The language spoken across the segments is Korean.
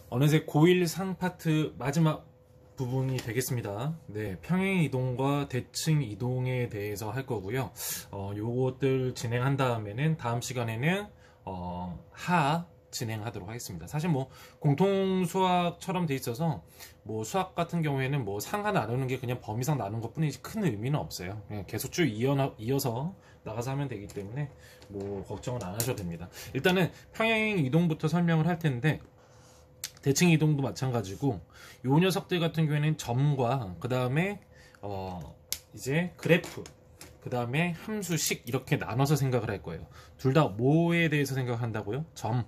어느새 고1 상파트 마지막 부분이 되겠습니다. 네, 평행 이동과 대칭 이동에 대해서 할 거고요. 요것들 진행한 다음에는 다음 시간에는 하 진행하도록 하겠습니다. 사실 뭐 공통 수학처럼 돼 있어서 뭐 수학 같은 경우에는 뭐 상하 나누는 게 그냥 범위상 나눈 것뿐이지 큰 의미는 없어요. 그냥 계속 쭉 이어서 나가서 하면 되기 때문에 뭐 걱정은 안 하셔도 됩니다. 일단은 평행 이동부터 설명을 할 텐데, 대칭 이동도 마찬가지고 요 녀석들 같은 경우에는 점과 그 다음에 이제 그래프, 그 다음에 함수식 이렇게 나눠서 생각을 할 거예요. 둘 다 뭐에 대해서 생각한다고요? 점,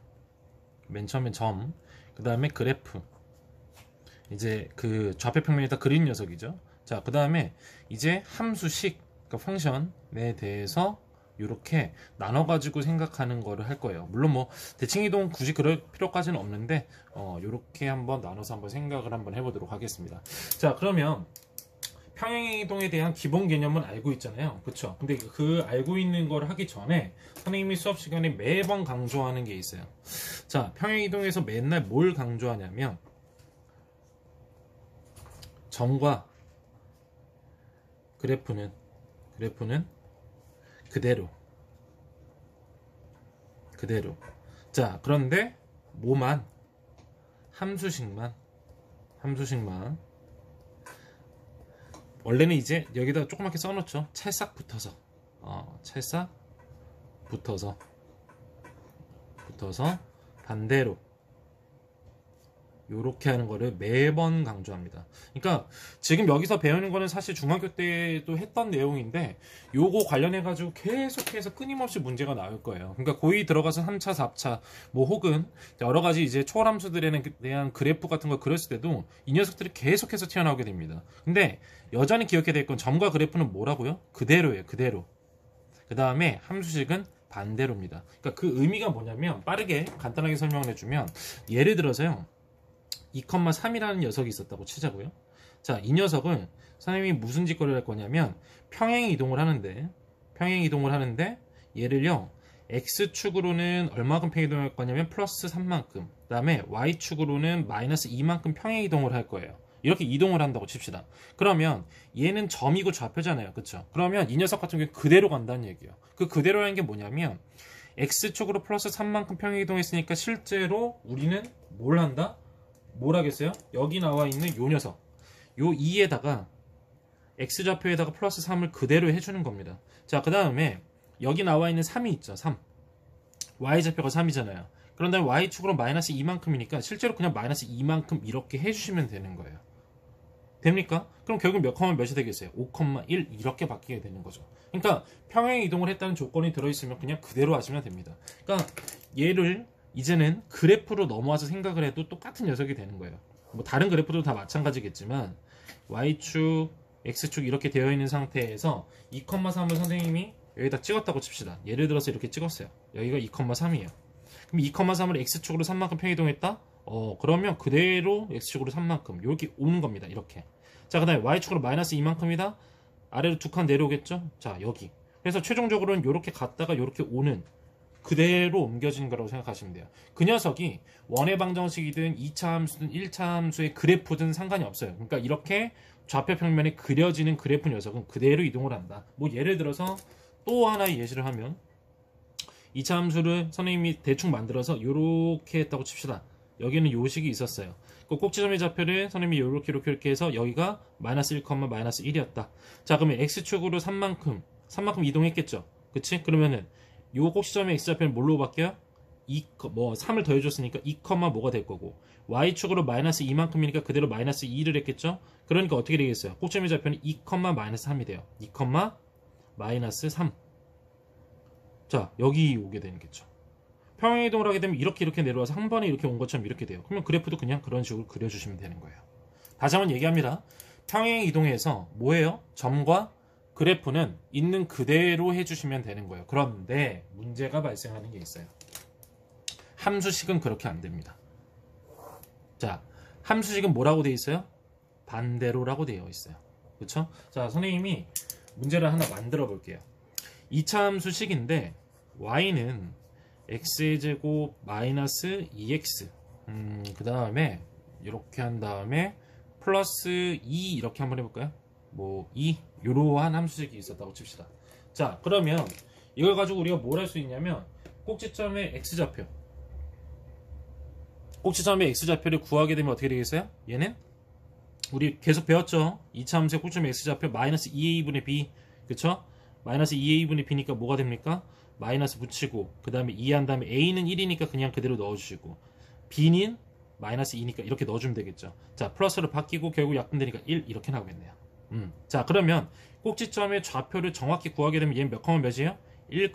맨 처음엔 점, 그 다음에 그래프, 이제 그 좌표 평면에다 그린 녀석이죠. 자, 그 다음에 이제 함수식, 그러니까 펑션에 대해서 이렇게 나눠가지고 생각하는 거를 할 거예요. 물론 뭐 대칭이동 굳이 그럴 필요까지는 없는데 이렇게 한번 나눠서 한번 생각을 한번 해보도록 하겠습니다. 자, 그러면 평행이동에 대한 기본 개념은 알고 있잖아요. 그쵸? 근데 그 알고 있는 걸 하기 전에 선생님이 수업 시간에 매번 강조하는 게 있어요. 자, 평행이동에서 맨날 뭘 강조하냐면 점과 그래프는 그대로. 자, 그런데 뭐만? 함수식만. 원래는 이제 여기다 조그맣게 써놓죠. 찰싹 붙어서 반대로 요렇게 하는 거를 매번 강조합니다. 그러니까 지금 여기서 배우는 거는 사실 중학교 때도 했던 내용인데 요거 관련해 가지고 계속해서 끊임없이 문제가 나올 거예요. 그러니까 고2 들어가서 3차, 4차 뭐 혹은 여러 가지 이제 초월함수들에 대한 그래프 같은 걸 그렸을 때도 이 녀석들이 계속해서 튀어나오게 됩니다. 근데 여전히 기억해야 될 건 점과 그래프는 뭐라고요? 그대로예요. 그대로. 그 다음에 함수식은 반대로입니다. 그러니까 그 의미가 뭐냐면 빠르게 간단하게 설명을 해주면, 예를 들어서요, 2,3이라는 녀석이 있었다고 치자고요. 자, 이 녀석을 선생님이 무슨 짓거리를 할 거냐면 평행 이동을 하는데 얘를요 x축으로는 얼마큼 평행 이동을 할 거냐면 플러스 3만큼, 그 다음에 y축으로는 마이너스 2만큼 평행 이동을 할 거예요. 이렇게 이동을 한다고 칩시다. 그러면 얘는 점이고 좌표잖아요. 그쵸? 그러면 이 녀석 같은 경우에 그대로 간다는 얘기예요. 그 그대로라는 게 뭐냐면 x축으로 플러스 3만큼 평행 이동했으니까 실제로 우리는 뭘 한다? 뭘 하겠어요? 여기 나와 있는 요 녀석, 요 2에다가 x좌표에다가 플러스 3을 그대로 해주는 겁니다. 자, 그 다음에 여기 나와 있는 3이 있죠. 3. y좌표가 3이잖아요. 그런 다음에 y축으로 마이너스 2만큼이니까 실제로 그냥 마이너스 2만큼 이렇게 해주시면 되는 거예요. 됩니까? 그럼 결국 몇 컴마 몇이 되겠어요? 5,1 이렇게 바뀌게 되는 거죠. 그러니까 평행 이동을 했다는 조건이 들어있으면 그냥 그대로 하시면 됩니다. 그러니까 얘를 이제는 그래프로 넘어와서 생각을 해도 똑같은 녀석이 되는 거예요. 뭐 다른 그래프도 다 마찬가지겠지만 y축, x축 이렇게 되어 있는 상태에서 2,3을 선생님이 여기다 찍었다고 칩시다. 예를 들어서 이렇게 찍었어요. 여기가 2,3이에요. 그럼 2,3을 x축으로 3만큼 평행이동했다? 그러면 그대로 x축으로 3만큼 이렇게 오는 겁니다. 이렇게. 자, 그 다음에 y축으로 마이너스 2만큼이다? 아래로 두 칸 내려오겠죠? 자, 여기. 그래서 최종적으로는 이렇게 갔다가 이렇게 오는, 그대로 옮겨지는 거라고 생각하시면 돼요. 그 녀석이 원의 방정식이든 2차 함수든 1차 함수의 그래프든 상관이 없어요. 그러니까 이렇게 좌표 평면에 그려지는 그래프 녀석은 그대로 이동을 한다. 뭐 예를 들어서 또 하나의 예시를 하면 2차 함수를 선생님이 대충 만들어서 이렇게 했다고 칩시다. 여기는 요식이 있었어요. 그 꼭지점의 좌표를 선생님이 이렇게 해서 여기가 마이너스 1, 마이너스 1이었다. 자, 그러면 x축으로 3만큼 이동했겠죠. 그치? 그러면은 요 꼭지점의 x좌표는 뭘로 바뀌어요? 3을 더해줬으니까 2, 뭐가 될 거고, y축으로 마이너스 2만큼이니까 그대로 마이너스 2를 했겠죠? 그러니까 어떻게 되겠어요? 꼭지점의 좌표는 2, 마이너스 3이 돼요. 2, 마이너스 3. 자, 여기 오게 되겠죠. 평행 이동을 하게 되면 이렇게 내려와서 한 번에 이렇게 온 것처럼 이렇게 돼요. 그러면 그래프도 그냥 그런 식으로 그려주시면 되는 거예요. 다시 한번 얘기합니다. 평행 이동에서 뭐예요? 점과 그래프는 있는 그대로 해주시면 되는 거예요. 그런데 문제가 발생하는 게 있어요. 함수식은 그렇게 안 됩니다. 자, 함수식은 뭐라고 되어 있어요? 반대로라고 되어 있어요. 그렇죠? 자, 선생님이 문제를 하나 만들어 볼게요. 2차 함수식인데 y는 x의 제곱 마이너스 2x, 그 다음에 이렇게 한 다음에 플러스 2 이렇게 한번 해볼까요? 뭐 2 요러한 함수식이 있었다고 칩시다. 자, 그러면 이걸 가지고 우리가 뭘 할 수 있냐면 꼭지점의 x좌표, 꼭지점의 x좌표를 구하게 되면 어떻게 되겠어요? 얘는 우리 계속 배웠죠? 2차 함수의 꼭지점의 x좌표 마이너스 2a분의 b, 그쵸? 마이너스 2a분의 b니까 뭐가 됩니까? 마이너스 붙이고 그 다음에 2 한 다음에 a는 1이니까 그냥 그대로 넣어주시고 b는 마이너스 2니까 이렇게 넣어주면 되겠죠. 자, 플러스로 바뀌고 결국 약분되니까 1 이렇게 나오겠네요. 자, 그러면 꼭지점의 좌표를 정확히 구하게 되면 얘는 몇 컴마 몇이에요? 1,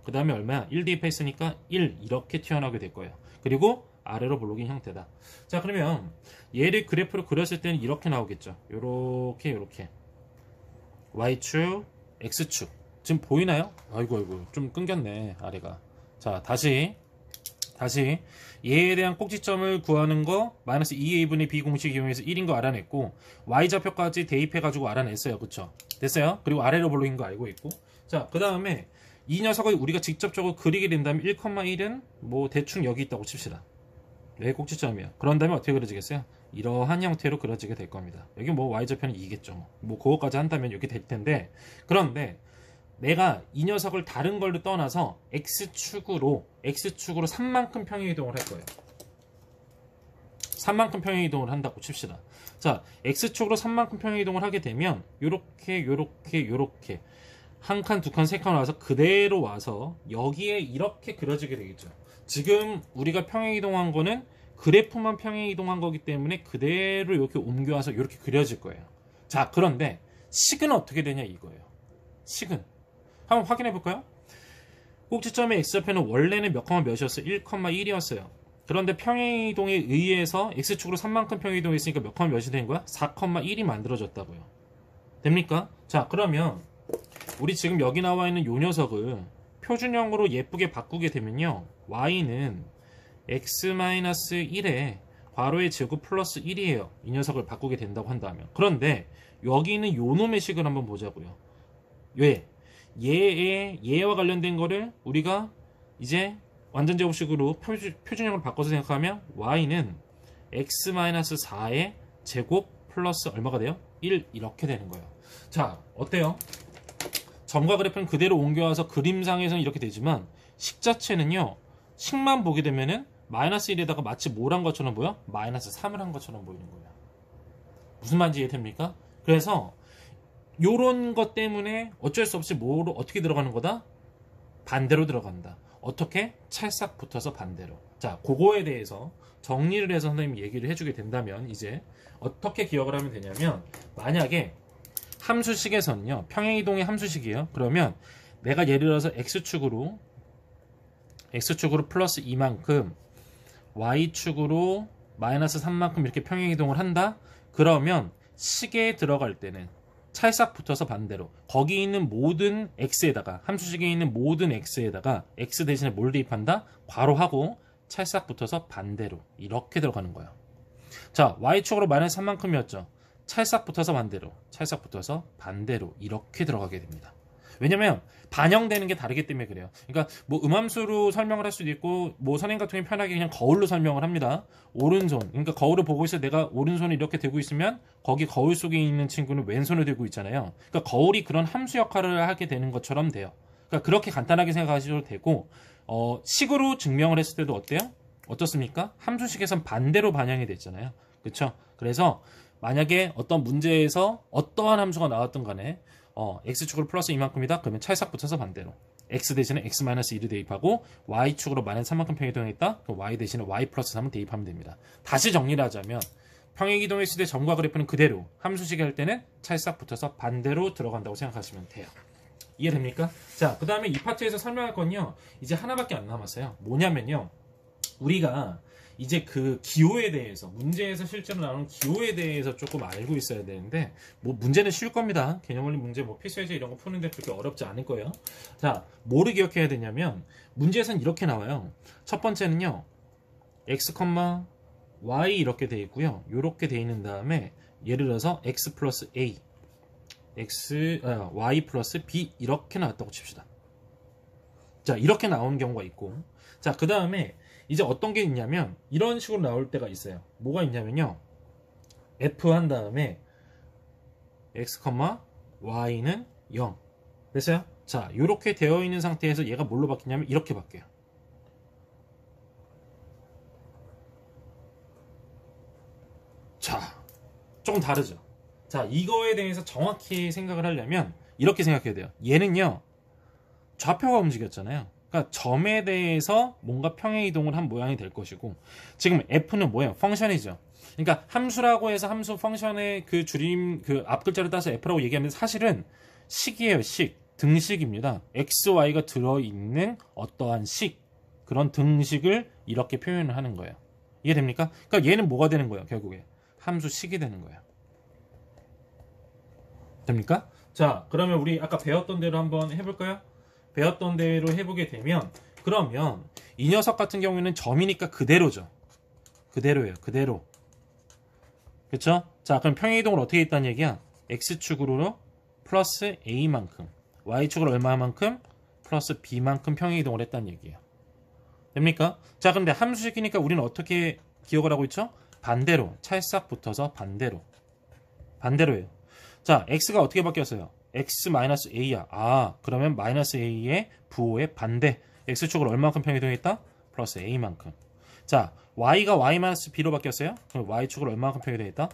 그 다음에 얼마야? 1 대입했으니까 1 이렇게 튀어나오게 될 거예요. 그리고 아래로 볼록인 형태다. 자, 그러면 얘를 그래프로 그렸을 때는 이렇게 나오겠죠. 요렇게 Y축, X축 지금 보이나요? 아이고 좀 끊겼네 아래가. 자, 다시 얘에 대한 꼭지점을 구하는 거 마이너스 2a분의 b 공식 이용해서 1인 거 알아냈고 y좌표까지 대입해가지고 알아냈어요. 그쵸? 됐어요? 그리고 아래로 볼록인 거 알고 있고. 자, 그 다음에 이 녀석을 우리가 직접적으로 그리게 된다면 1,1은 뭐 대충 여기 있다고 칩시다. 여기 꼭지점이에요. 그런 다음에 어떻게 그려지겠어요? 이러한 형태로 그려지게 될 겁니다. 여기 뭐 y좌표는 2겠죠. 뭐 그거까지 한다면 이렇게 될 텐데, 그런데 내가 이 녀석을 다른 걸로 떠나서 x축으로 3만큼 평행이동을 할 거예요. 3만큼 평행이동을 한다고 칩시다. 자, x축으로 3만큼 평행이동을 하게 되면 요렇게 한 칸, 두 칸, 세 칸 와서 그대로 와서 여기에 이렇게 그려지게 되겠죠. 지금 우리가 평행이동한 거는 그래프만 평행이동한 거기 때문에 그대로 이렇게 옮겨와서 이렇게 그려질 거예요. 자, 그런데 식은 어떻게 되냐 이거예요. 식은 한번 확인해 볼까요? 꼭지점의 x좌표는 원래는 몇 컴마 몇이었어요? 1,1이었어요. 그런데 평행이동에 의해서 x축으로 3만큼 평행이동했으니까 몇 컴마 몇이 된 거야? 4,1이 만들어졌다고요. 됩니까? 자, 그러면 우리 지금 여기 나와 있는 요 녀석을 표준형으로 예쁘게 바꾸게 되면요, y는 x-1에 괄호의 제곱 플러스 1이에요. 이 녀석을 바꾸게 된다고 한다면. 그런데 여기 있는 요 놈의 식을 한번 보자고요. 얘와 관련된 거를 우리가 이제 완전 제곱식으로 표준형으로 바꿔서 생각하면 y는 x-4의 제곱 플러스 얼마가 돼요? 1 이렇게 되는 거예요. 자, 어때요? 점과 그래프는 그대로 옮겨와서 그림상에서는 이렇게 되지만 식 자체는요, 식만 보게 되면은 마이너스 1에다가 마치 뭘 한 것처럼 보여? 마이너스 3을 한 것처럼 보이는 거예요. 무슨 말인지 이해됩니까? 그래서 요런 것 때문에 어쩔 수 없이 뭐로 어떻게 들어가는 거다? 반대로 들어간다. 어떻게? 찰싹 붙어서 반대로. 자, 그거에 대해서 정리를 해서 선생님이 얘기를 해주게 된다면 이제 어떻게 기억을 하면 되냐면, 만약에 함수식에서는요, 평행이동의 함수식이에요. 그러면 내가 예를 들어서 x축으로 플러스 2만큼 y축으로 마이너스 3만큼 이렇게 평행이동을 한다? 그러면 식에 들어갈 때는 찰싹 붙어서 반대로 거기 있는 모든 x에다가, 함수식에 있는 모든 x에다가 x 대신에 뭘 대입한다? 괄호하고 찰싹 붙어서 반대로 이렇게 들어가는 거예요. 자, y축으로 마이너스 3만큼이었죠. 찰싹 붙어서 반대로 이렇게 들어가게 됩니다. 왜냐면 반영되는 게 다르기 때문에 그래요. 그러니까 뭐 음함수로 설명을 할 수도 있고, 뭐 선행 같은 경우 편하게 그냥 거울로 설명을 합니다. 오른손, 그러니까 거울을 보고 있어 내가 오른손이 이렇게 되고 있으면 거기 거울 속에 있는 친구는 왼손을 들고 있잖아요. 그러니까 거울이 그런 함수 역할을 하게 되는 것처럼 돼요. 그러니까 그렇게 간단하게 생각하셔도 되고, 식으로 증명을 했을 때도 어때요? 어떻습니까? 함수식에선 반대로 반영이 됐잖아요. 그렇죠? 그래서 만약에 어떤 문제에서 어떠한 함수가 나왔든 간에 x축으로 플러스 이만큼이다. 그러면 찰싹 붙여서 반대로 x 대신에 x-1을 대입하고 y축으로 마이너스 3만큼 평행이동했다. 그럼 y 대신에 y 플러스 3을 대입하면 됩니다. 다시 정리를 하자면 평행이동했을 때 점과 그래프는 그대로, 함수식이 할 때는 찰싹 붙어서 반대로 들어간다고 생각하시면 돼요. 이해됩니까? 자, 그 다음에 이 파트에서 설명할 건요, 이제 하나밖에 안 남았어요. 뭐냐면요, 우리가 이제 그 기호에 대해서, 문제에서 실제로 나오는 기호에 대해서 조금 알고 있어야 되는데, 뭐 문제는 쉬울 겁니다. 개념원리 문제, 뭐 필수예제 이런 거 푸는데 그렇게 어렵지 않을 거예요. 자, 뭐를 기억해야 되냐면 문제에서는 이렇게 나와요. 첫 번째는요, x, y 이렇게 돼 있고요. 이렇게 돼 있는 다음에 예를 들어서 x 플러스 a, y 플러스 b 이렇게 나왔다고 칩시다. 자, 이렇게 나오는 경우가 있고, 자, 그 다음에 이제 어떤 게 있냐면 이런 식으로 나올 때가 있어요. 뭐가 있냐면요. F 한 다음에 x, y는 0. 됐어요? 자, 이렇게 되어 있는 상태에서 얘가 뭘로 바뀌냐면 이렇게 바뀌어요. 자, 조금 다르죠? 자, 이거에 대해서 정확히 생각을 하려면 이렇게 생각해야 돼요. 얘는요, 좌표가 움직였잖아요. 그러니까 점에 대해서 뭔가 평행이동을 한 모양이 될 것이고, 지금 f는 뭐예요? 펑션이죠. 그러니까 함수라고 해서 함수 펑션의 그 줄임, 그 앞글자를 따서 f라고 얘기하면 사실은 식이에요, 식. 등식입니다. x, y가 들어있는 어떠한 식, 그런 등식을 이렇게 표현을 하는 거예요. 이해됩니까? 그러니까 얘는 뭐가 되는 거예요, 결국에? 함수 식이 되는 거예요. 됩니까? 자, 그러면 우리 아까 배웠던 대로 한번 해볼까요? 배웠던 대로 해보게 되면, 그러면 이 녀석 같은 경우에는 점이니까 그대로죠. 그대로예요. 그대로. 그쵸? 자, 그럼 평행이동을 어떻게 했다는 얘기야? x축으로 플러스 a만큼, y축으로 얼마만큼? 플러스 b만큼 평행이동을 했다는 얘기예요. 됩니까? 자, 근데 함수식이니까 우리는 어떻게 기억을 하고 있죠? 반대로, 찰싹 붙어서 반대로. 반대로예요. 자, x가 어떻게 바뀌었어요? x-a야. 아, 그러면 마이너스 a의 부호의 반대. x축으로 얼마만큼 평행이동했다? 플러스 a만큼. 자, y가 y-b로 바뀌었어요? 그럼 y축으로 얼마만큼 평행이동했다?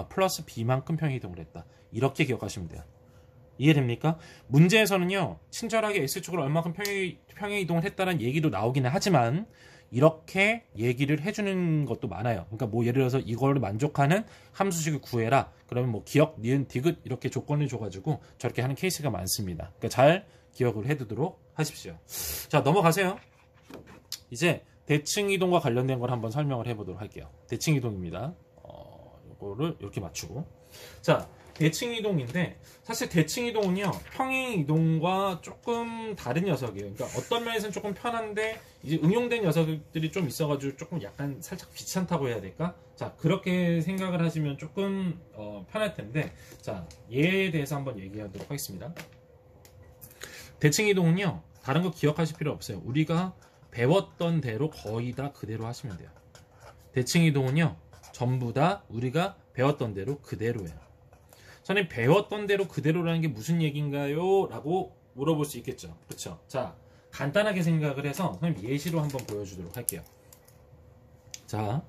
플러스 b만큼 평행이동을 했다. 이렇게 기억하시면 돼요. 이해됩니까? 문제에서는요, 친절하게 x축으로 얼마만큼 평행이동을 했다는 얘기도 나오기는 하지만 이렇게 얘기를 해주는 것도 많아요. 그러니까 뭐 예를 들어서 이걸 만족하는 함수식을 구해라. 그러면 뭐 기억, 니은, 디귿 이렇게 조건을 줘가지고 저렇게 하는 케이스가 많습니다. 그러니까 잘 기억을 해두도록 하십시오. 자, 넘어가세요. 이제 대칭이동과 관련된 걸 한번 설명을 해보도록 할게요. 대칭이동입니다. 이거를 이렇게 맞추고. 자, 대칭이동인데 사실 대칭이동은요 평행이동과 조금 다른 녀석이에요. 그러니까 어떤 면에서는 조금 편한데 이제 응용된 녀석들이 좀 있어가지고 조금 약간 살짝 귀찮다고 해야 될까? 자, 그렇게 생각을 하시면 조금 편할 텐데, 자, 얘에 대해서 한번 얘기하도록 하겠습니다. 대칭이동은요 다른 거 기억하실 필요 없어요. 우리가 배웠던 대로 거의 다 그대로 하시면 돼요. 대칭이동은요 전부 다 우리가 배웠던 대로 그대로예요. 선생님, 배웠던 대로 그대로라는 게 무슨 얘기인가요? 라고 물어볼 수 있겠죠. 그렇죠? 자, 간단하게 생각을 해서 선생님 예시로 한번 보여주도록 할게요. 자,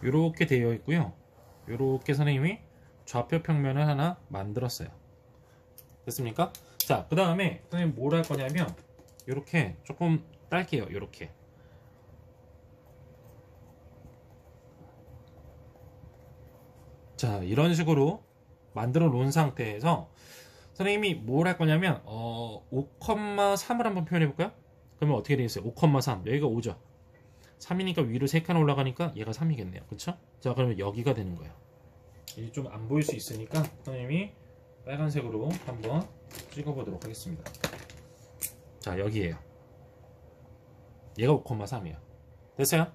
이렇게 되어 있고요. 이렇게 선생님이 좌표 평면을 하나 만들었어요. 됐습니까? 자, 그 다음에 선생님 뭘 할 거냐면 이렇게 조금 딸게요. 이렇게. 자, 이런 식으로 만들어 놓은 상태에서 선생님이 뭘 할 거냐면 5,3을 한번 표현해 볼까요? 그러면 어떻게 되겠어요? 5,3 여기가 5죠. 3이니까 위로 3칸 올라가니까 얘가 3이겠네요. 그쵸? 자, 그러면 여기가 되는 거예요. 이제 좀 안 보일 수 있으니까 선생님이 빨간색으로 한번 찍어 보도록 하겠습니다. 자, 여기에요. 얘가 5,3이에요. 됐어요?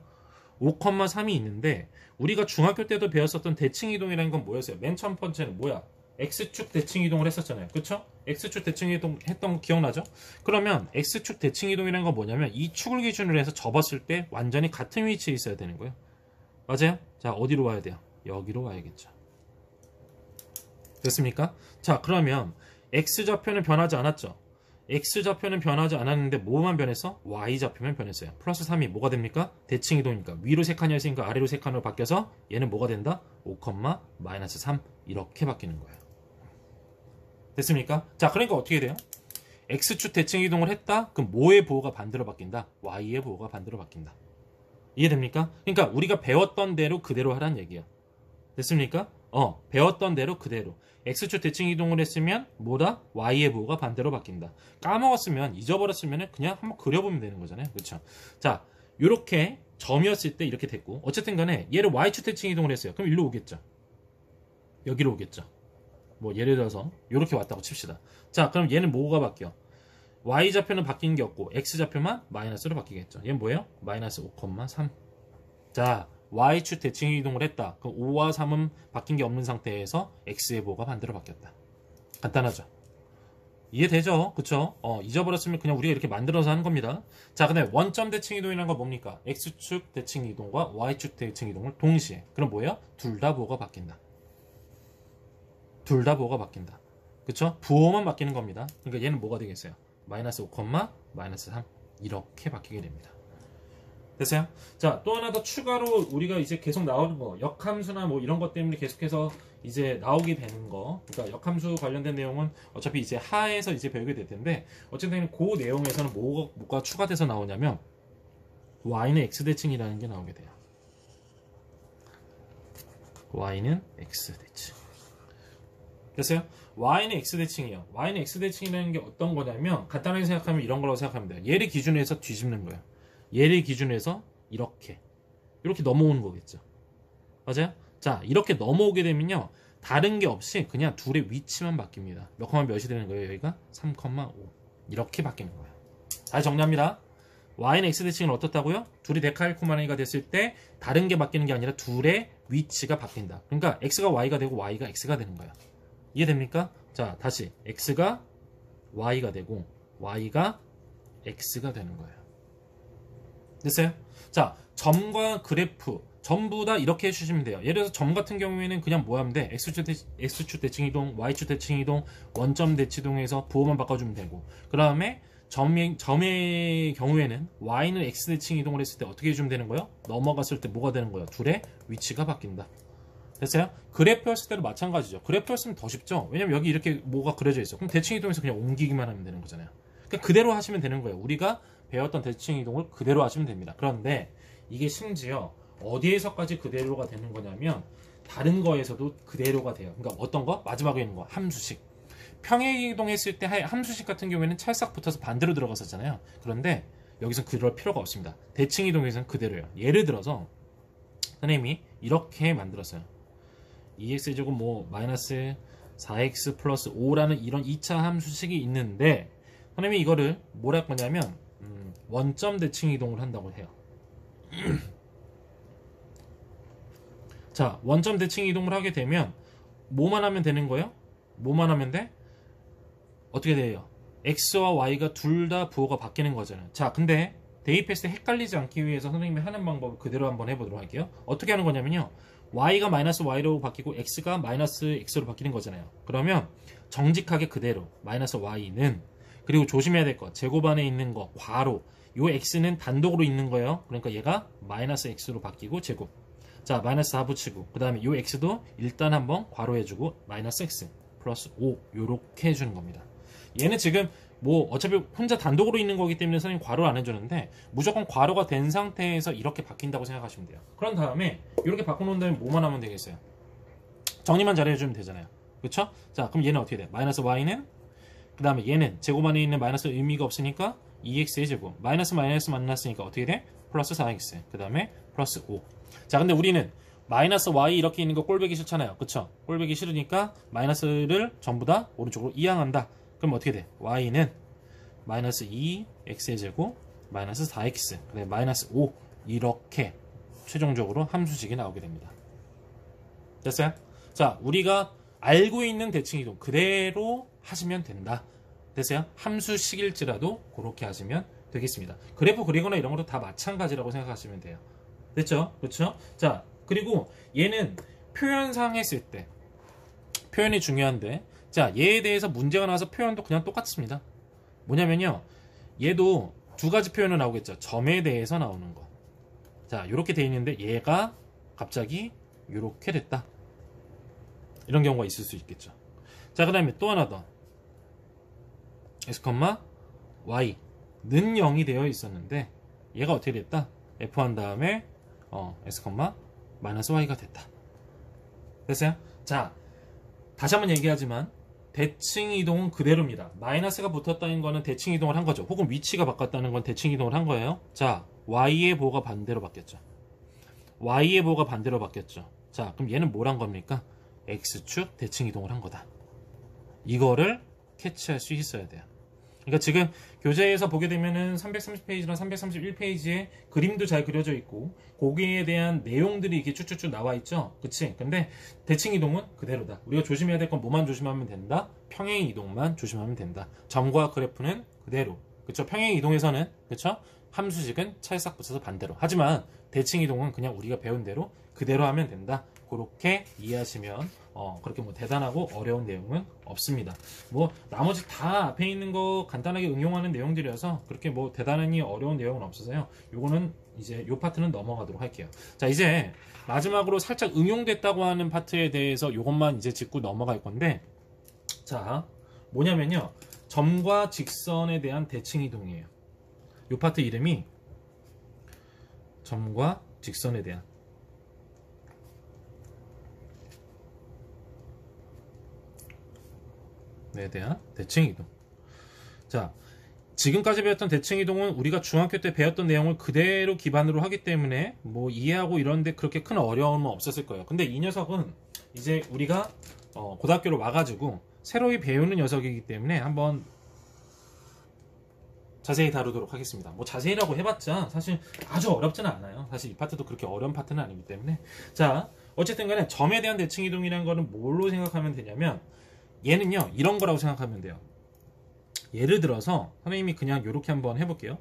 5,3이 있는데 우리가 중학교 때도 배웠었던 대칭이동이라는 건 뭐였어요? 맨 처음 번째는 뭐야? X축 대칭이동을 했었잖아요. 그쵸? X축 대칭이동 했던 거 기억나죠? 그러면 X축 대칭이동이라는 건 뭐냐면 이 축을 기준으로 해서 접었을 때 완전히 같은 위치에 있어야 되는 거예요. 맞아요? 자, 어디로 와야 돼요? 여기로 와야겠죠. 됐습니까? 자, 그러면 X좌표는 변하지 않았죠? X좌표는 변하지 않았는데 뭐만 변했어? Y좌표만 변했어요. 플러스 3이 뭐가 됩니까? 대칭이동이니까 위로 3칸이었으니까 아래로 3칸으로 바뀌어서 얘는 뭐가 된다? 5, 마이너스 3 이렇게 바뀌는 거예요. 됐습니까? 자, 그러니까 어떻게 돼요? X축 대칭이동을 했다? 그럼 뭐의 보호가 반대로 바뀐다? Y의 보호가 반대로 바뀐다. 이해됩니까? 그러니까 우리가 배웠던 대로 그대로 하라는 얘기야. 됐습니까? 배웠던 대로 그대로. X축 대칭이동을 했으면 뭐다? Y의 부호가 반대로 바뀐다. 까먹었으면, 잊어버렸으면 그냥 한번 그려보면 되는 거잖아요. 그렇죠? 자, 이렇게 점이었을 때 이렇게 됐고, 어쨌든 간에 얘를 Y축 대칭이동을 했어요. 그럼 일로 오겠죠. 여기로 오겠죠. 뭐 예를 들어서 이렇게 왔다고 칩시다. 자, 그럼 얘는 뭐가 바뀌어? Y좌표는 바뀐 게 없고 X좌표만 마이너스로 바뀌겠죠. 얘는 뭐예요? 마이너스 5,3. 자, Y축 대칭이동을 했다. 그럼 5와 3은 바뀐 게 없는 상태에서 X의 보호가 반대로 바뀌었다. 간단하죠? 이해되죠? 그쵸? 잊어버렸으면 그냥 우리가 이렇게 만들어서 하는 겁니다. 자, 근데 원점 대칭 이동이라는 건 뭡니까? X축 대칭 이동과 Y축 대칭 이동을 동시에. 그럼 뭐예요? 둘 다 부호가 바뀐다. 둘 다 부호가 바뀐다. 그쵸? 부호만 바뀌는 겁니다. 그러니까 얘는 뭐가 되겠어요? 마이너스 5, 마이너스 3. 이렇게 바뀌게 됩니다. 됐어요? 자, 또 하나 더 추가로 우리가 이제 계속 나오는 거, 역함수나 뭐 이런 것 때문에 계속해서 이제 나오게 되는 거. 그러니까 역함수 관련된 내용은 어차피 이제 하에서 이제 배우게 될 텐데, 어쨌든 그 내용에서는 뭐가 추가돼서 나오냐면, y는 x대칭이라는 게 나오게 돼요. y는 x대칭. 됐어요? y는 x대칭이에요. y는 x대칭이라는 게 어떤 거냐면, 간단하게 생각하면 이런 거라고 생각하면 돼요. 얘를 기준으로 해서 뒤집는 거예요. 얘를 기준으로 해서 이렇게 넘어오는 거겠죠. 맞아요? 자, 이렇게 넘어오게 되면요, 다른 게 없이 그냥 둘의 위치만 바뀝니다. 몇 컴마 몇이 되는 거예요? 여기가 3,5 이렇게 바뀌는 거예요. 다시 정리합니다. y는 x대칭은 어떻다고요? 둘이 데카일코마니가 됐을 때 다른 게 바뀌는 게 아니라 둘의 위치가 바뀐다. 그러니까 x가 y가 되고 y가 x가 되는 거예요. 이해됩니까? 자, 다시 x가 y가 되고 y가 x가 되는 거예요. 됐어요? 자, 점과 그래프 전부 다 이렇게 해주시면 돼요. 예를 들어서 점 같은 경우에는 그냥 뭐 하면 돼? X축 대칭 이동, Y축 대칭 이동, 원점 대칭 이동해서 부호만 바꿔주면 되고, 그 다음에 점의 경우에는 Y는 X 대칭 이동을 했을 때 어떻게 해주면 되는 거예요? 넘어갔을 때 뭐가 되는 거예요? 둘의 위치가 바뀐다. 됐어요? 그래프였을 때도 마찬가지죠. 그래프였으면 더 쉽죠? 왜냐면 여기 이렇게 뭐가 그려져 있어. 그럼 대칭 이동해서 그냥 옮기기만 하면 되는 거잖아요. 그러니까 그대로 하시면 되는 거예요. 우리가 배웠던 대칭 이동을 그대로 하시면 됩니다. 그런데 이게 심지어 어디에서까지 그대로가 되는 거냐면 다른 거에서도 그대로가 돼요. 그러니까 어떤 거? 마지막에 있는 거 함수식. 평행 이동했을 때 함수식 같은 경우에는 찰싹 붙어서 반대로 들어갔었잖아요. 그런데 여기서 그럴 필요가 없습니다. 대칭 이동에서는 그대로예요. 예를 들어서 선생님이 이렇게 만들었어요. 2x제곱 뭐 마이너스 4x 플러스 5라는 이런 2차 함수식이 있는데 선생님이 이거를 뭐라 할 거냐면 원점 대칭 이동을 한다고 해요. 자, 원점 대칭 이동을 하게 되면 뭐만 하면 되는 거예요? 뭐만 하면 돼? 어떻게 돼요? x와 y가 둘 다 부호가 바뀌는 거잖아요. 자, 근데 대입했을 때 헷갈리지 않기 위해서 선생님이 하는 방법을 그대로 한번 해보도록 할게요. 어떻게 하는 거냐면요, y가 마이너스 y로 바뀌고 x가 마이너스 x로 바뀌는 거잖아요. 그러면 정직하게 그대로 마이너스 y는, 그리고 조심해야 될 거, 제곱 안에 있는 거 괄호, 요 x는 단독으로 있는 거예요. 그러니까 얘가 마이너스 x로 바뀌고 제곱. 자, 마이너스 4 붙이고, 그 다음에 요 x도 일단 한번 괄호해주고 마이너스 x 플러스 5 요렇게 해주는 겁니다. 얘는 지금 뭐 어차피 혼자 단독으로 있는 거기 때문에 선생님 괄호를 안 해주는데, 무조건 괄호가 된 상태에서 이렇게 바뀐다고 생각하시면 돼요. 그런 다음에 이렇게 바꿔놓은 다음에 뭐만 하면 되겠어요? 정리만 잘해주면 되잖아요. 그쵸? 자, 그럼 얘는 어떻게 돼? 마이너스 y는, 그 다음에 얘는 제곱 안에 있는 마이너스 의미가 없으니까 2x의 제곱, 마이너스 마이너스 만났으니까 어떻게 돼? 플러스 4x, 그 다음에 플러스 5. 자, 근데 우리는 마이너스 y 이렇게 있는 거 꼴보기 싫잖아요. 그쵸? 꼴보기 싫으니까 마이너스를 전부 다 오른쪽으로 이항한다. 그럼 어떻게 돼? y는 마이너스 2x의 제곱 마이너스 4x, 그 다음에 마이너스 5, 이렇게 최종적으로 함수식이 나오게 됩니다. 됐어요? 자, 우리가 알고 있는 대칭 이동 그대로 하시면 된다. 됐어요? 함수식일지라도 그렇게 하시면 되겠습니다. 그래프 그리거나 이런 것도 다 마찬가지라고 생각하시면 돼요. 됐죠? 그렇죠? 자, 그리고 얘는 표현상 했을 때 표현이 중요한데, 자, 얘에 대해서 문제가 나와서 표현도 그냥 똑같습니다. 뭐냐면요, 얘도 두 가지 표현이 나오겠죠. 점에 대해서 나오는 거. 자, 이렇게 돼 있는데 얘가 갑자기 이렇게 됐다. 이런 경우가 있을 수 있겠죠. 자, 그 다음에 또 하나 더. x, y는 0이 되어 있었는데 얘가 어떻게 됐다? f 한 다음에 x, 마이너스 y가 됐다. 됐어요? 자, 다시 한번 얘기하지만 대칭 이동은 그대로입니다. 마이너스가 붙었다는 거는 대칭 이동을 한 거죠. 혹은 위치가 바꿨다는 건 대칭 이동을 한 거예요. 자, y의 보호가 반대로 바뀌었죠. y의 보호가 반대로 바뀌었죠. 자, 그럼 얘는 뭘 한 겁니까? x축 대칭 이동을 한 거다. 이거를 캐치할 수 있어야 돼요. 그러니까 지금 교재에서 보게 되면은 330페이지랑 331페이지에 그림도 잘 그려져 있고 거기에 대한 내용들이 이렇게 쭉쭉쭉 나와 있죠. 그치? 근데 대칭 이동은 그대로다. 우리가 조심해야 될 건 뭐만 조심하면 된다? 평행 이동만 조심하면 된다. 점과 그래프는 그대로. 그쵸? 평행 이동에서는 그쵸? 함수식은 찰싹 붙여서 반대로. 하지만 대칭 이동은 그냥 우리가 배운 대로 그대로 하면 된다. 그렇게 이해하시면 그렇게 뭐 대단하고 어려운 내용은 없습니다. 뭐 나머지 다 앞에 있는 거 간단하게 응용하는 내용들이어서 그렇게 뭐 대단히 어려운 내용은 없어서요. 요거는 이제 요 파트는 넘어가도록 할게요. 자, 이제 마지막으로 살짝 응용됐다고 하는 파트에 대해서 요것만 이제 짚고 넘어갈 건데, 자, 뭐냐면요, 점과 직선에 대한 대칭 이동이에요. 요 파트 이름이 점과 직선에 대한 대칭 이동. 자, 지금까지 배웠던 대칭 이동은 우리가 중학교 때 배웠던 내용을 그대로 기반으로 하기 때문에 뭐 이해하고 이런데 그렇게 큰 어려움은 없었을 거예요. 근데 이 녀석은 이제 우리가 고등학교로 와가지고 새로이 배우는 녀석이기 때문에 한번 자세히 다루도록 하겠습니다. 뭐 자세히라고 해봤자 사실 아주 어렵지는 않아요. 사실 이 파트도 그렇게 어려운 파트는 아니기 때문에. 자, 어쨌든 간에 점에 대한 대칭 이동이라는 거는 뭘로 생각하면 되냐면, 얘는요 이런 거라고 생각하면 돼요. 예를 들어서 선생님이 그냥 이렇게 한번 해볼게요.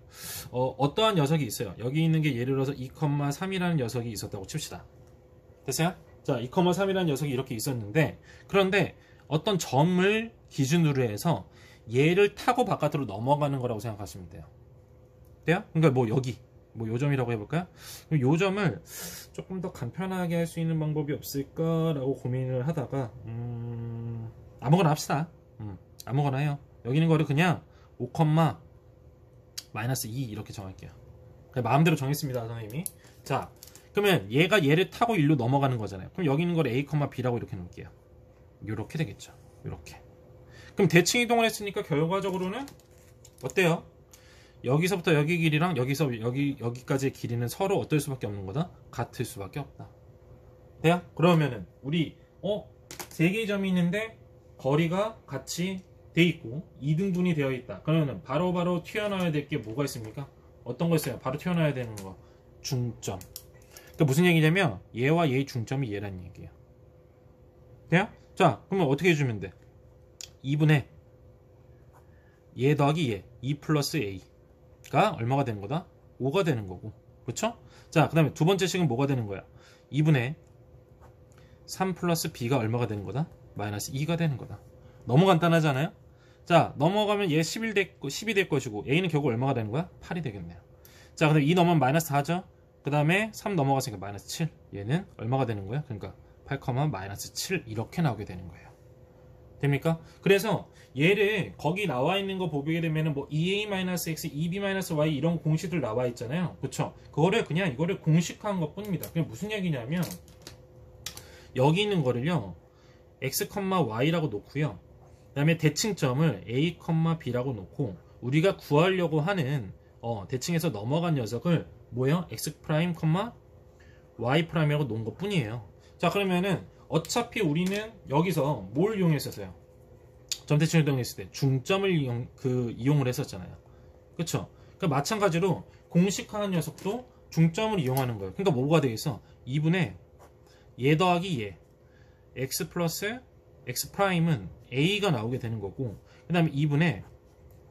어떠한 녀석이 있어요. 여기 있는 게 예를 들어서 2,3이라는 녀석이 있었다고 칩시다. 됐어요? 자, 2,3이라는 녀석이 이렇게 있었는데, 그런데 어떤 점을 기준으로 해서 얘를 타고 바깥으로 넘어가는 거라고 생각하시면 돼요. 돼요? 그러니까 뭐 여기 뭐 요점이라고 해볼까요? 요 점을 조금 더 간편하게 할 수 있는 방법이 없을까라고 고민을 하다가 아무거나 합시다. 아무거나 해요. 여기 있는 거를 그냥 5, -2 이렇게 정할게요. 마음대로 정했습니다, 선생님이. 자, 그러면 얘가 얘를 타고 일로 넘어가는 거잖아요. 그럼 여기 있는 거를 A, B라고 이렇게 놓을게요. 이렇게 되겠죠. 이렇게. 그럼 대칭 이동을 했으니까 결과적으로는 어때요? 여기서부터 여기 길이랑 여기서 여기까지의 길이는 서로 어떨 수밖에 없는 거다? 같을 수밖에 없다. 돼요? 그러면은 우리 세 개의 점이 있는데 거리가 같이 돼 있고 2등분이 되어 있다. 그러면 바로 튀어나와야 될 게 뭐가 있습니까? 어떤 거 있어요? 바로 튀어나와야 되는 거. 중점. 그러니까 무슨 얘기냐면 얘와 얘의 중점이 얘라는 얘기예요. 돼요? 자, 그러면 어떻게 해주면 돼? 2분의 얘 더하기 얘 2 플러스 A가 얼마가 되는 거다? 5가 되는 거고. 그렇죠? 자, 그 다음에 두 번째 식은 뭐가 되는 거야? 2분의 3 플러스 B가 얼마가 되는 거다? 마이너스 2가 되는 거다. 너무 간단하잖아요? 자, 넘어가면 얘 10이 될 것이고 A는 결국 얼마가 되는 거야? 8이 되겠네요. 자, 근데 2 넘으면 마이너스 4죠? 그 다음에 3 넘어갔으니까 마이너스 7. 얘는 얼마가 되는 거야? 그러니까 8, 마이너스 7 이렇게 나오게 되는 거예요. 됩니까? 그래서 얘를 거기 나와 있는 거 보게 되면은 뭐 2a-x, 2b-y 이런 공식들 나와 있잖아요. 그쵸? 그거를 그냥 이거를 공식화한 것 뿐입니다. 그게 무슨 얘기냐면 여기 있는 거를요 x, y라고 놓고요. 그 다음에 대칭점을 a, b라고 놓고 우리가 구하려고 하는 대칭에서 넘어간 녀석을 뭐예요? x', y'이라고 놓은 것 뿐이에요. 자, 그러면은 어차피 우리는 여기서 뭘 이용했었어요? 점대칭 이동했을 때 중점을 이용을 했었잖아요. 그쵸? 그러니까 마찬가지로 공식화한 녀석도 중점을 이용하는 거예요. 그러니까 뭐가 되겠어? 2분의 얘 더하기 얘 x 플러스 x 프라임은 a가 나오게 되는 거고, 그 다음에 2분의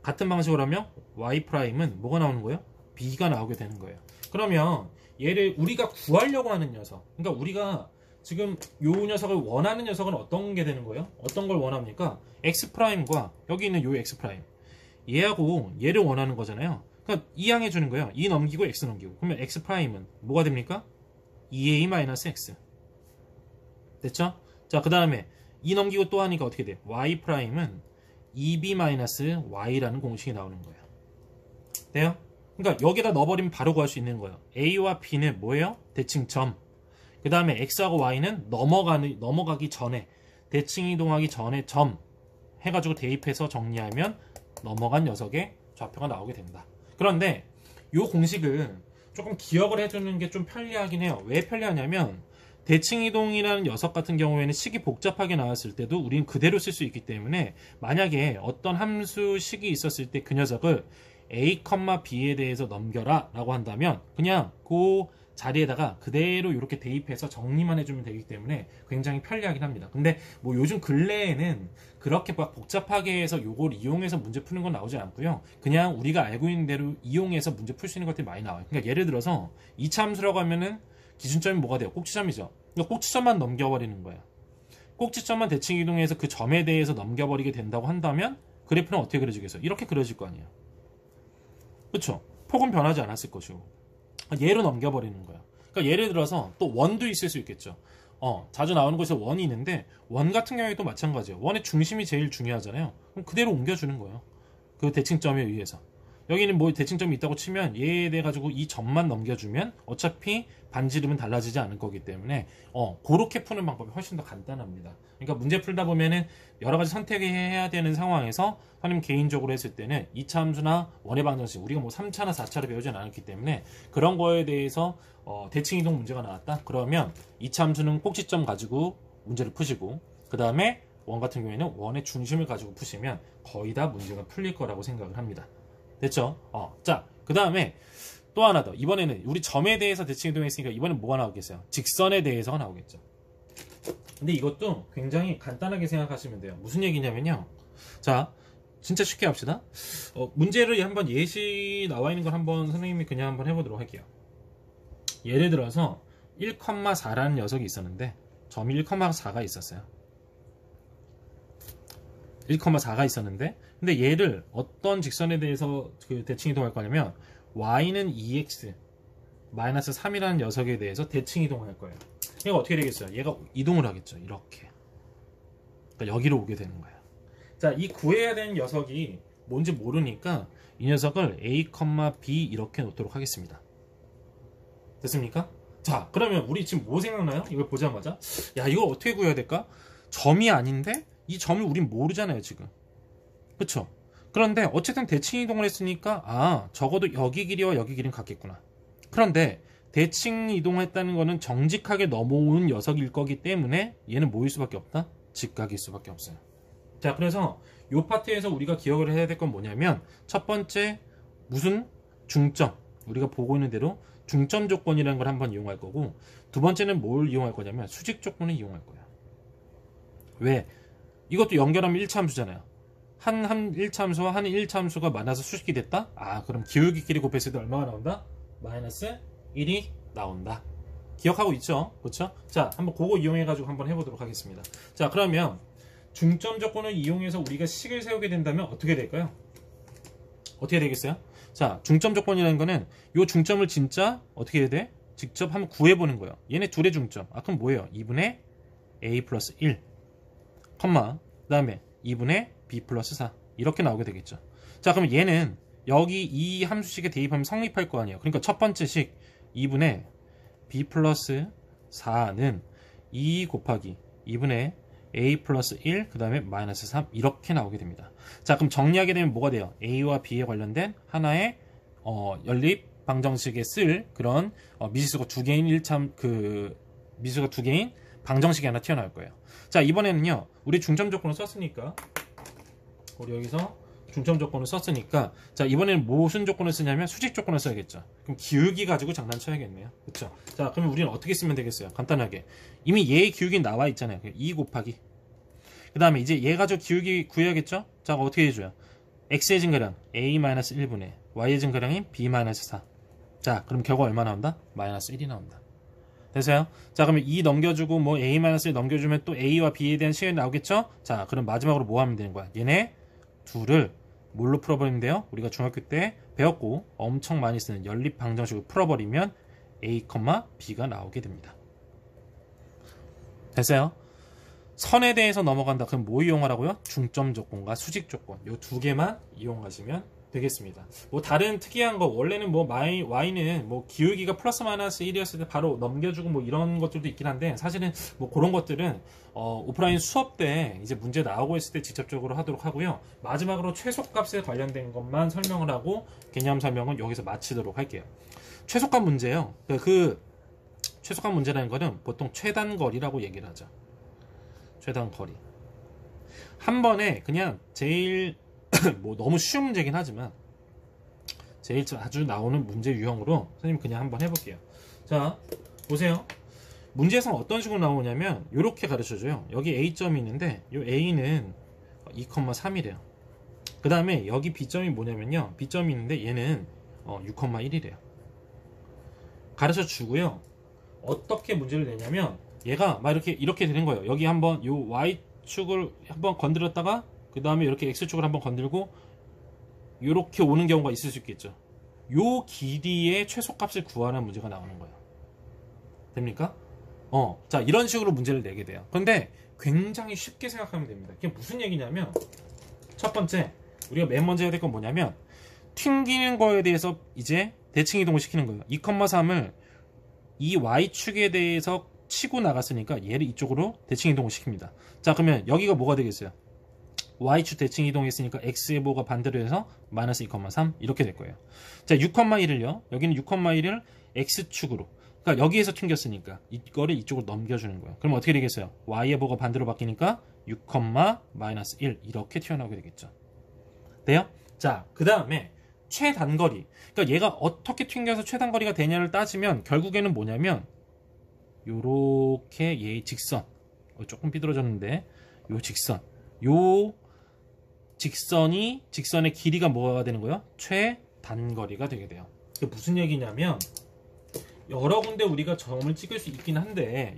같은 방식으로 하면 y 프라임은 뭐가 나오는 거예요? b가 나오게 되는 거예요. 그러면 얘를 우리가 구하려고 하는 녀석, 그러니까 우리가 지금 요 녀석을 원하는 녀석은 어떤 게 되는 거예요? 어떤 걸 원합니까? X'과 여기 있는 요 X' 얘하고 얘를 원하는 거잖아요. 그러니까 2항해 주는 거예요. 2 넘기고 X 넘기고. 그러면 X'은 뭐가 됩니까? 2A-X. 됐죠? 자, 그 다음에 2 넘기고 또 하니까 어떻게 돼? Y'은 2B-Y라는 공식이 나오는 거예요. 돼요? 그러니까 여기다 넣어버리면 바로 구할 수 있는 거예요. A와 B는 뭐예요? 대칭점. 그 다음에 X하고 Y는 넘어가기 전에, 대칭 이동하기 전에 점 해가지고 대입해서 정리하면 넘어간 녀석의 좌표가 나오게 됩니다. 그런데 이 공식을 조금 기억을 해주는 게 좀 편리하긴 해요. 왜 편리하냐면 대칭 이동이라는 녀석 같은 경우에는 식이 복잡하게 나왔을 때도 우리는 그대로 쓸 수 있기 때문에 만약에 어떤 함수 식이 있었을 때 그 녀석을 a, b에 대해서 넘겨라 라고 한다면 그냥 그 자리에다가 그대로 이렇게 대입해서 정리만 해주면 되기 때문에 굉장히 편리하긴 합니다. 근데 뭐 요즘 근래에는 그렇게 막 복잡하게 해서 요걸 이용해서 문제 푸는 건 나오지 않고요. 그냥 우리가 알고 있는 대로 이용해서 문제 풀 수 있는 것들이 많이 나와요. 그러니까 예를 들어서 이차함수라고 하면은 기준점이 뭐가 돼요? 꼭지점이죠. 그러니까 꼭지점만 넘겨버리는 거예요. 꼭지점만 대칭 이동해서 그 점에 대해서 넘겨버리게 된다고 한다면 그래프는 어떻게 그려지겠어요? 이렇게 그려질 거 아니에요. 그렇죠? 폭은 변하지 않았을 것이고 얘로 넘겨버리는 거야. 그러니까 예를 들어서 또 원도 있을 수 있겠죠. 자주 나오는 곳에 원이 있는데 원 같은 경우에도 마찬가지예요. 원의 중심이 제일 중요하잖아요. 그럼 그대로 옮겨주는 거예요. 그 대칭점에 의해서. 여기는 뭐 대칭점이 있다고 치면 얘에 대해 가지고 이 점만 넘겨주면 어차피 반지름은 달라지지 않을 거기 때문에 그렇게 푸는 방법이 훨씬 더 간단합니다. 그러니까 문제 풀다 보면은 여러 가지 선택해야 되는 상황에서 선생님 개인적으로 했을 때는 2차 함수나 원의 방정식 우리가 뭐 3차나 4차를 배우진 않았기 때문에 그런 거에 대해서 대칭 이동 문제가 나왔다. 그러면 2차 함수는 꼭지점 가지고 문제를 푸시고 그 다음에 원 같은 경우에는 원의 중심을 가지고 푸시면 거의 다 문제가 풀릴 거라고 생각을 합니다. 됐죠? 자, 그 다음에 또 하나 더. 이번에는 우리 점에 대해서 대칭 이동했으니까 이번엔 뭐가 나오겠어요? 직선에 대해서가 나오겠죠. 근데 이것도 굉장히 간단하게 생각하시면 돼요. 무슨 얘기냐면요. 자, 진짜 쉽게 합시다. 문제를 한번 예시 나와 있는 걸 한번 선생님이 그냥 한번 해보도록 할게요. 예를 들어서 1,4라는 녀석이 있었는데 점이 1,4가 있었어요. 1,4가 있었는데 근데 얘를 어떤 직선에 대해서 그 대칭 이동할 거냐면 y는 2x 마이너스 3이라는 녀석에 대해서 대칭 이동할 거예요. 얘가 어떻게 되겠어요? 얘가 이동을 하겠죠. 이렇게. 그러니까 여기로 오게 되는 거예요. 자, 이 구해야 되는 녀석이 뭔지 모르니까 이 녀석을 a, b 이렇게 놓도록 하겠습니다. 됐습니까? 자, 그러면 우리 지금 뭐 생각나요? 이걸 보자마자 야, 이걸 어떻게 구해야 될까? 점이 아닌데 이 점을 우린 모르잖아요 지금. 그쵸? 그런데 어쨌든 대칭 이동을 했으니까 적어도 여기 길이와 여기 길이는 같겠구나. 그런데 대칭 이동했다는 거는 정직하게 넘어오는 녀석일 거기 때문에 얘는 뭐일 수밖에 없다? 직각일 수밖에 없어요. 자, 그래서 이 파트에서 우리가 기억을 해야 될 건 뭐냐면 첫 번째 무슨 중점, 우리가 보고 있는 대로 중점 조건이라는 걸 한번 이용할 거고 두 번째는 뭘 이용할 거냐면 수직 조건을 이용할 거예요. 왜? 이것도 연결하면 1차 함수잖아요. 한 1차 함수와 한 1차 함수가 만나서 수직이 됐다? 그럼 기울기끼리 곱했을 때 얼마가 나온다? 마이너스 1이 나온다. 기억하고 있죠? 그렇죠? 자, 한번 그거 이용해가지고 한번 해보도록 하겠습니다. 자, 그러면 중점 조건을 이용해서 우리가 식을 세우게 된다면 어떻게 될까요? 어떻게 되겠어요? 자, 중점 조건이라는 거는 이 중점을 진짜 어떻게 해야 돼? 직접 한번 구해보는 거예요. 얘네 둘의 중점. 그럼 뭐예요? 2분의 a 플러스 1, 그 다음에 2분의 b 플러스 4 이렇게 나오게 되겠죠. 자, 그럼 얘는 여기 이 함수식에 대입하면 성립할 거 아니에요. 그러니까 첫 번째 식 2분의 b 플러스 4는 2 곱하기 2분의 a 플러스 1 그 다음에 마이너스 3 이렇게 나오게 됩니다. 자, 그럼 정리하게 되면 뭐가 돼요? a와 b에 관련된 하나의 연립 방정식에 쓸 그런 미지수가 두 개인 미지수가 두 개인 방정식이 하나 튀어나올 거예요. 자, 이번에는요 우리 중점 조건을 썼으니까 우리 여기서 중점 조건을 썼으니까 자, 이번에는 무슨 조건을 쓰냐면 수직 조건을 써야겠죠. 그럼 기울기 가지고 장난쳐야겠네요. 그렇죠? 자, 그러면 우리는 어떻게 쓰면 되겠어요? 간단하게 이미 얘의 기울기 나와 있잖아요. 2 곱하기 그 다음에 이제 얘 가지고 기울기 구해야겠죠? 자, 어떻게 해줘요? x의 증가량 a-1분의 y의 증가량인 b-4. 자, 그럼 결과 얼마 나온다? 마이너스 1이 나온다. 됐어요? 자, 그러면 2 넘겨주고 뭐 a-1 넘겨주면 또 a와 b에 대한 시간이 나오겠죠? 자, 그럼 마지막으로 뭐 하면 되는 거야? 얘네 둘을 뭘로 풀어버리면 돼요? 우리가 중학교 때 배웠고 엄청 많이 쓰는 연립 방정식을 풀어버리면 a, b가 나오게 됩니다. 됐어요? 선에 대해서 넘어간다. 그럼 뭐 이용하라고요? 중점 조건과 수직 조건 이 두 개만 이용하시면 되겠습니다. 뭐 다른 특이한 거 원래는 뭐 y는 뭐 기울기가 플러스 마이너스 1이었을 때 바로 넘겨주고 뭐 이런 것들도 있긴 한데 사실은 뭐 그런 것들은 오프라인 수업 때 이제 문제 나오고 있을 때 직접적으로 하도록 하고요. 마지막으로 최소값에 관련된 것만 설명을 하고 개념 설명은 여기서 마치도록 할게요. 최소값 문제요. 최소값 문제라는 거는 보통 최단거리라고 얘기를 하죠. 최단거리. 한 번에 그냥 제일 뭐 너무 쉬운 문제긴 하지만 제일 자주 나오는 문제 유형으로 선생님 그냥 한번 해볼게요. 자, 보세요. 문제에서 어떤 식으로 나오냐면 이렇게 가르쳐줘요. 여기 A점이 있는데 이 A는 2,3이래요. 그 다음에 여기 B점이 뭐냐면요, B점이 있는데 얘는 6,1이래요. 가르쳐 주고요. 어떻게 문제를 내냐면 얘가 막 이렇게 되는 거예요. 여기 한번 요 Y축을 한번 건드렸다가 그 다음에 이렇게 X축을 한번 건들고 이렇게 오는 경우가 있을 수 있겠죠. 요 길이의 최소값을 구하는 문제가 나오는 거예요. 됩니까? 자, 이런 식으로 문제를 내게 돼요. 그런데 굉장히 쉽게 생각하면 됩니다. 이게 무슨 얘기냐면, 첫 번째, 우리가 맨 먼저 해야 될 건 뭐냐면, 튕기는 거에 대해서 이제 대칭 이동을 시키는 거예요. 2,3을 이 Y축에 대해서 치고 나갔으니까 얘를 이쪽으로 대칭 이동을 시킵니다. 자, 그러면 여기가 뭐가 되겠어요? Y축 대칭 이동했으니까 X의 보가 반대로 해서 마이너스 2,3 이렇게 될 거예요. 자, 6,1을요. 여기는 6,1을 X축으로, 그러니까 여기에서 튕겼으니까 이거를 이쪽으로 넘겨주는 거예요. 그럼 어떻게 되겠어요? Y의 보가 반대로 바뀌니까 6, 마이너스 1 이렇게 튀어나오게 되겠죠. 돼요? 자, 그 다음에 최단거리. 그러니까 얘가 어떻게 튕겨서 최단거리가 되냐를 따지면 결국에는 뭐냐면 요렇게 얘의 직선, 조금 삐뚤어졌는데 요 직선의 길이가 뭐가 되는 거예요? 최단거리가 되게 돼요. 그게 무슨 얘기냐면, 여러 군데 우리가 점을 찍을 수 있긴 한데,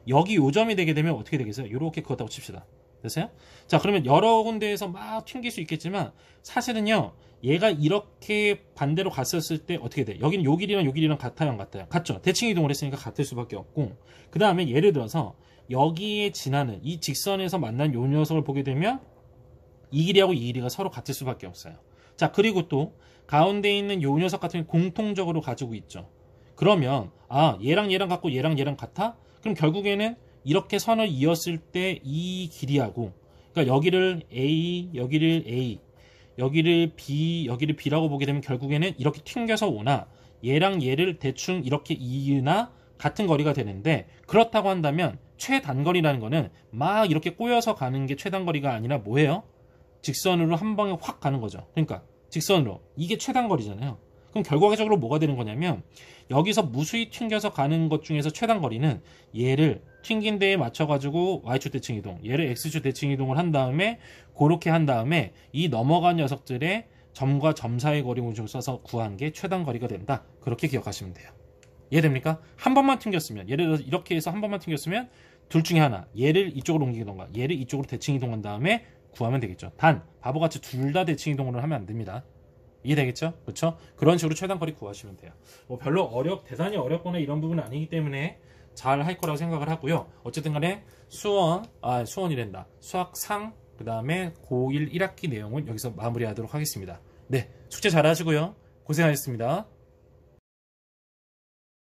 여기 요 점이 되게 되면 어떻게 되겠어요? 이렇게 그었다고 칩시다. 됐어요? 자, 그러면 여러 군데에서 막 튕길 수 있겠지만 사실은요, 얘가 이렇게 반대로 갔었을 때 어떻게 돼? 여기는 요 길이랑 같아요, 안 같아요? 같죠? 대칭 이동을 했으니까 같을 수밖에 없고, 그 다음에 예를 들어서 여기에 지나는 이 직선에서 만난 요 녀석을 보게 되면 이 길이하고 이 길이가 서로 같을 수밖에 없어요. 자, 그리고 또 가운데 있는 요 녀석 같은 경우 공통적으로 가지고 있죠. 그러면 얘랑 같고 얘랑 같아? 그럼 결국에는 이렇게 선을 이었을 때 이 길이하고, 그러니까 여기를 A, 여기를 A, 여기를 B, 여기를 B라고 보게 되면 결국에는 이렇게 튕겨서 오나 얘랑 얘를 대충 이렇게 이으나 같은 거리가 되는데, 그렇다고 한다면 최단거리라는 거는 막 이렇게 꼬여서 가는 게 최단거리가 아니라 뭐예요? 직선으로 한 방에 확 가는 거죠. 그러니까 직선으로. 이게 최단거리잖아요. 그럼 결과적으로 뭐가 되는 거냐면, 여기서 무수히 튕겨서 가는 것 중에서 최단거리는 얘를 튕긴 데에 맞춰가지고 Y축 대칭 이동, 얘를 X축 대칭 이동을 한 다음에, 그렇게 한 다음에 이 넘어간 녀석들의 점과 점 사이의 거리 공식을 써서 구한 게 최단거리가 된다. 그렇게 기억하시면 돼요. 이해됩니까? 한 번만 튕겼으면, 예를 들어서 이렇게 해서 한 번만 튕겼으면 둘 중에 하나, 얘를 이쪽으로 옮기던가 얘를 이쪽으로 대칭 이동한 다음에 구하면 되겠죠. 단 바보같이 둘 다 대칭 이동을 하면 안 됩니다. 이해되겠죠? 그렇죠? 그런 식으로 최단거리 구하시면 돼요. 뭐 별로 대단히 어렵거나 이런 부분은 아니기 때문에 잘 할 거라고 생각을 하고요. 어쨌든 간에 수원이란다. 수학상, 그 다음에 고1 1학기 내용은 여기서 마무리하도록 하겠습니다. 네, 숙제 잘 하시고요. 고생하셨습니다.